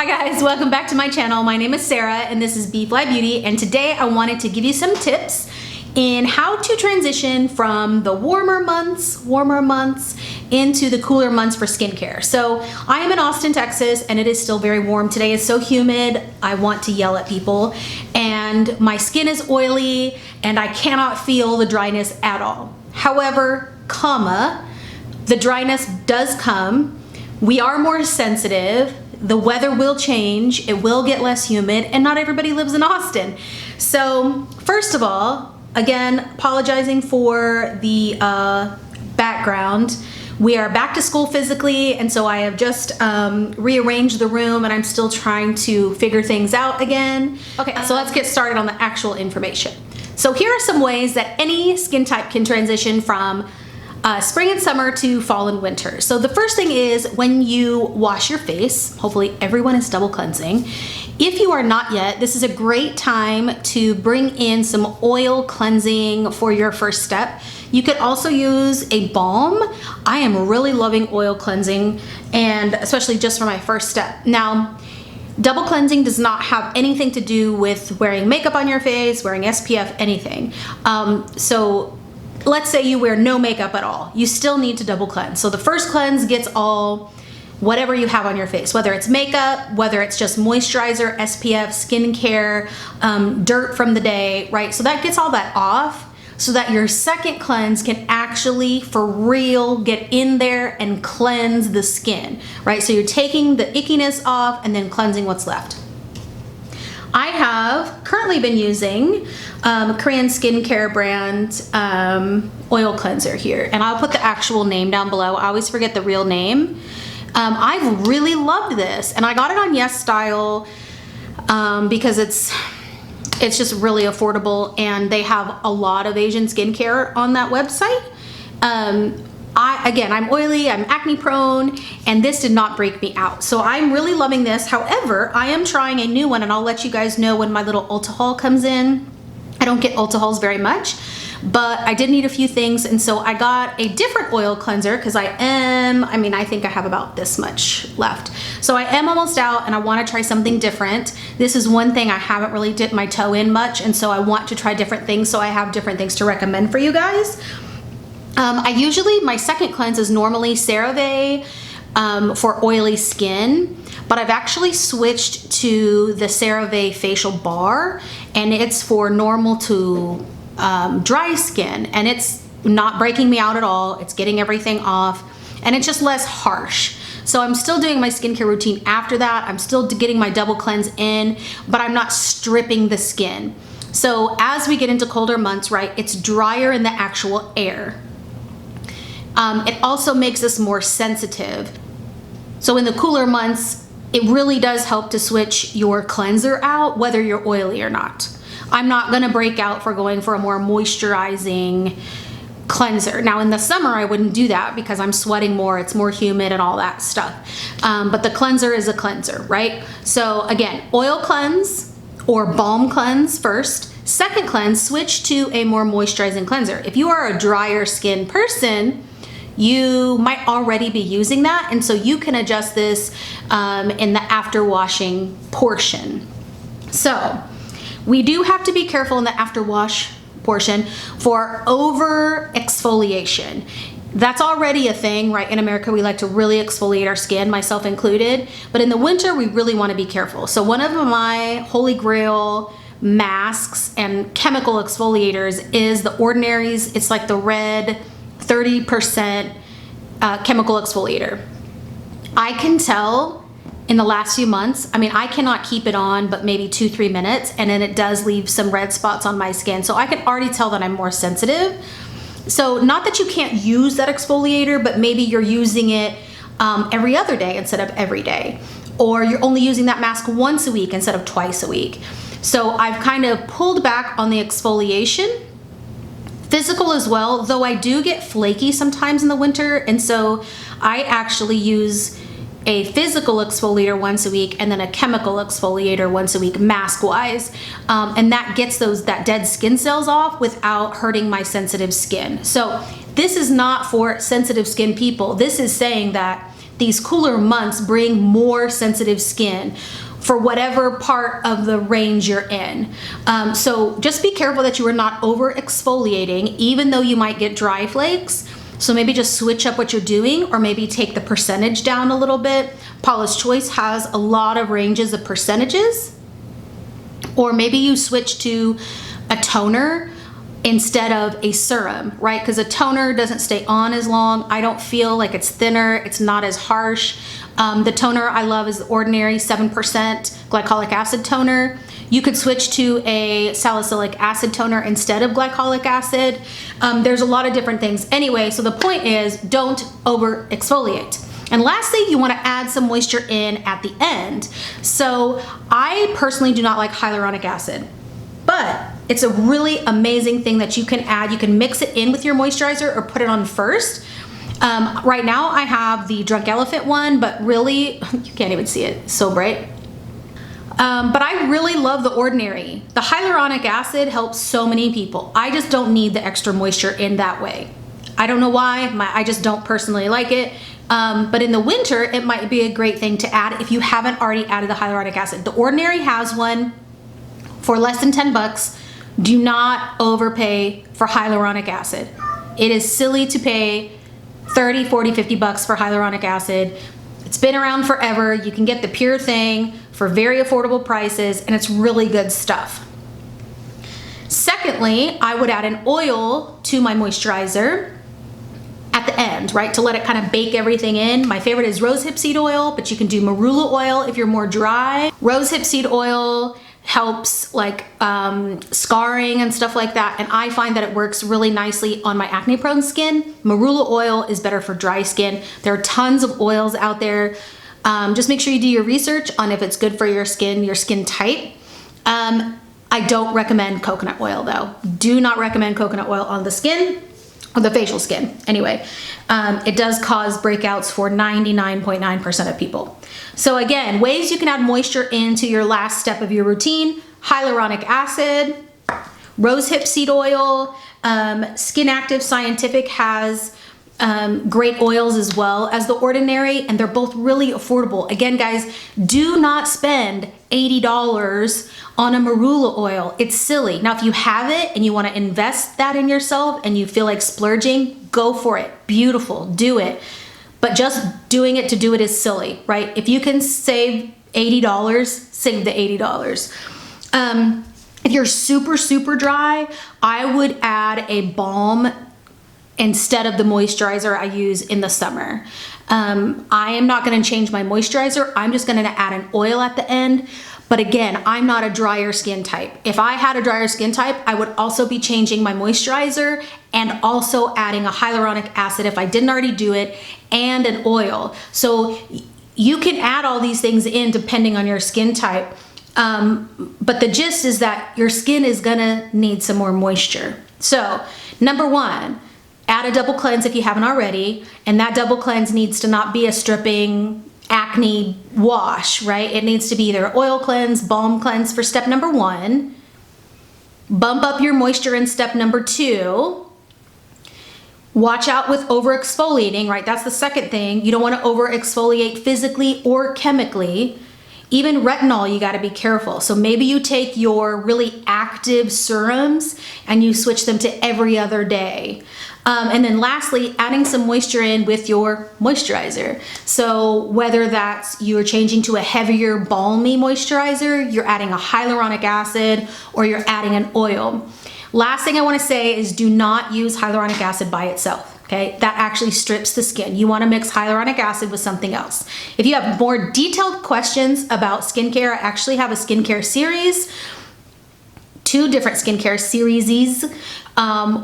Hi guys, welcome back to my channel. My name is Sarah and this is B.fleye Beauty, and today I wanted to give you some tips in how to transition from the warmer months into the cooler months for skincare. So I am in Austin, Texas, and it is still very warm. Today is so humid, I want to yell at people, and my skin is oily and I cannot feel the dryness at all. However, the dryness does come. We are more sensitive. The weather will change, it will get less humid, and not everybody lives in Austin. So first of all, again, apologizing for the background. We are back to school physically, and so I have just rearranged the room and I'm still trying to figure things out again. Okay, so let's get started on the actual information. So here are some ways that any skin type can transition from spring and summer to fall and winter. So the first thing is when you wash your face, hopefully everyone is double cleansing. If you are not yet, this is a great time to bring in some oil cleansing for your first step. You could also use a balm. I am really loving oil cleansing, and especially just for my first step. Now, double cleansing does not have anything to do with wearing makeup on your face, wearing SPF, anything. So let's say you wear no makeup at all, you still need to double cleanse. So the first cleanse gets all whatever you have on your face, whether it's makeup, whether it's just moisturizer, SPF, skincare, dirt from the day, right? So that gets all that off so that your second cleanse can actually, for real, get in there and cleanse the skin, right? So you're taking the ickiness off and then cleansing what's left. I have currently been using a Korean skincare brand oil cleanser here, and I'll put the actual name down below. I always forget the real name. I've really loved this, and I got it on Yes Style because it's just really affordable, and they have a lot of Asian skincare on that website. Again, I'm oily, I'm acne prone, and this did not break me out. So I'm really loving this. However, I am trying a new one, and I'll let you guys know when my little Ulta haul comes in. I don't get Ulta hauls very much, but I did need a few things, and so I got a different oil cleanser because I think I have about this much left. So I am almost out, and I want to try something different. This is one thing I haven't really dipped my toe in much, and so I want to try different things, so I have different things to recommend for you guys. My second cleanse is normally Cerave for oily skin, but I've actually switched to the Cerave facial bar, and it's for normal to dry skin, and it's not breaking me out at all. It's getting everything off, and it's just less harsh. So I'm still doing my skincare routine after that. I'm still getting my double cleanse in, but I'm not stripping the skin. So as we get into colder months, right, it's drier in the actual air. It also makes us more sensitive. So in the cooler months, it really does help to switch your cleanser out, whether you're oily or not. I'm not gonna break out for going for a more moisturizing cleanser. Now in the summer, I wouldn't do that because I'm sweating more, it's more humid and all that stuff. But the cleanser is a cleanser, right? So again, oil cleanse or balm cleanse first. Second cleanse, switch to a more moisturizing cleanser. If you are a drier skin person, you might already be using that, and so you can adjust this in the after washing portion. So we do have to be careful in the after wash portion for over exfoliation. That's already a thing, right? In America, we like to really exfoliate our skin, myself included, but in the winter, we really want to be careful. So one of my holy grail masks and chemical exfoliators is the Ordinary's. It's like the red 30% chemical exfoliator. I can tell in the last few months, I cannot keep it on but maybe 2-3 minutes, and then it does leave some red spots on my skin. So I can already tell that I'm more sensitive. So not that you can't use that exfoliator, but maybe you're using it every other day instead of every day. Or you're only using that mask once a week instead of twice a week. So I've kind of pulled back on the exfoliation. Physical as well, though I do get flaky sometimes in the winter, and so I actually use a physical exfoliator once a week and then a chemical exfoliator once a week, mask wise, and that gets that dead skin cells off without hurting my sensitive skin. So this is not for sensitive skin people. This is saying that these cooler months bring more sensitive skin for whatever part of the range you're in. So just be careful that you are not over exfoliating, even though you might get dry flakes. So maybe just switch up what you're doing, or maybe take the percentage down a little bit. Paula's Choice has a lot of ranges of percentages. Or maybe you switch to a toner instead of a serum, right? Because a toner doesn't stay on as long. I don't feel like it's thinner. It's not as harsh. The toner I love is the Ordinary 7% glycolic acid toner. You could switch to a salicylic acid toner instead of glycolic acid. There's a lot of different things. Anyway, so the point is, don't over exfoliate. And lastly, you want to add some moisture in at the end. So I personally do not like hyaluronic acid, but it's a really amazing thing that you can add. You can mix it in with your moisturizer or put it on first. Right now I have the Drunk Elephant one, but really, you can't even see it, it's so bright. But I really love the Ordinary. The hyaluronic acid helps so many people. I just don't need the extra moisture in that way. I don't know why, I just don't personally like it. But in the winter, it might be a great thing to add if you haven't already added the hyaluronic acid. The Ordinary has one for less than 10 bucks. Do not overpay for hyaluronic acid. It is silly to pay 30, 40, 50 bucks for hyaluronic acid. It's been around forever. You can get the pure thing for very affordable prices, and it's really good stuff. Secondly, I would add an oil to my moisturizer at the end, right? To let it kind of bake everything in. My favorite is rosehip seed oil, but you can do marula oil if you're more dry. Rosehip seed oil helps like scarring and stuff like that, and I find that it works really nicely on my acne prone skin. Marula oil is better for dry skin. There are tons of oils out there. Just make sure you do your research on if it's good for your skin type. I don't recommend coconut oil though. Do not recommend coconut oil on the skin, or the facial skin anyway. It does cause breakouts for 99.9% of people. So again, ways you can add moisture into your last step of your routine: hyaluronic acid, rosehip seed oil. Skinactives Scientific has great oils as well as the Ordinary, and they're both really affordable. Again, guys, do not spend $80 on a marula oil. It's silly. Now, if you have it and you want to invest that in yourself and you feel like splurging, go for it. Beautiful, do it. But just doing it to do it is silly, right? If you can save $80, save the $80. If you're super, super dry, I would add a balm instead of the moisturizer I use in the summer. I am not going to change my moisturizer. I'm just going to add an oil at the end. But again, I'm not a drier skin type. If I had a drier skin type, I would also be changing my moisturizer and also adding a hyaluronic acid if I didn't already do it, and an oil. So you can add all these things in depending on your skin type. But the gist is that your skin is gonna need some more moisture. So number one, add a double cleanse if you haven't already, and that double cleanse needs to not be a stripping acne wash, right? It needs to be either oil cleanse, balm cleanse for step number one. Bump up your moisture in step number two. Watch out with over exfoliating, right? That's the second thing. You don't want to over exfoliate physically or chemically. Even retinol, you got to be careful. So maybe you take your really active serums and you switch them to every other day. And then lastly, adding some moisture in with your moisturizer. So whether that's you're changing to a heavier balmy moisturizer, you're adding a hyaluronic acid, or you're adding an oil. Last thing I want to say is do not use hyaluronic acid by itself. Okay, that actually strips the skin. You want to mix hyaluronic acid with something else. If you have more detailed questions about skincare, I actually have a skincare series, 2 different skincare series,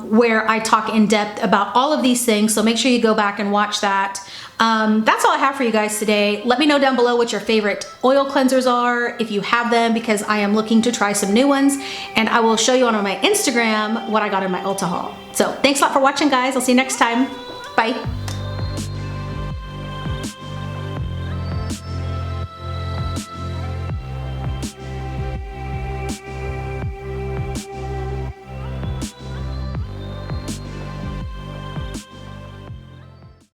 where I talk in depth about all of these things. So make sure you go back and watch that. That's all I have for you guys today. Let me know down below what your favorite oil cleansers are, if you have them, because I am looking to try some new ones, and I will show you on my Instagram what I got in my Ulta haul. So thanks a lot for watching, guys. I'll see you next time. Bye.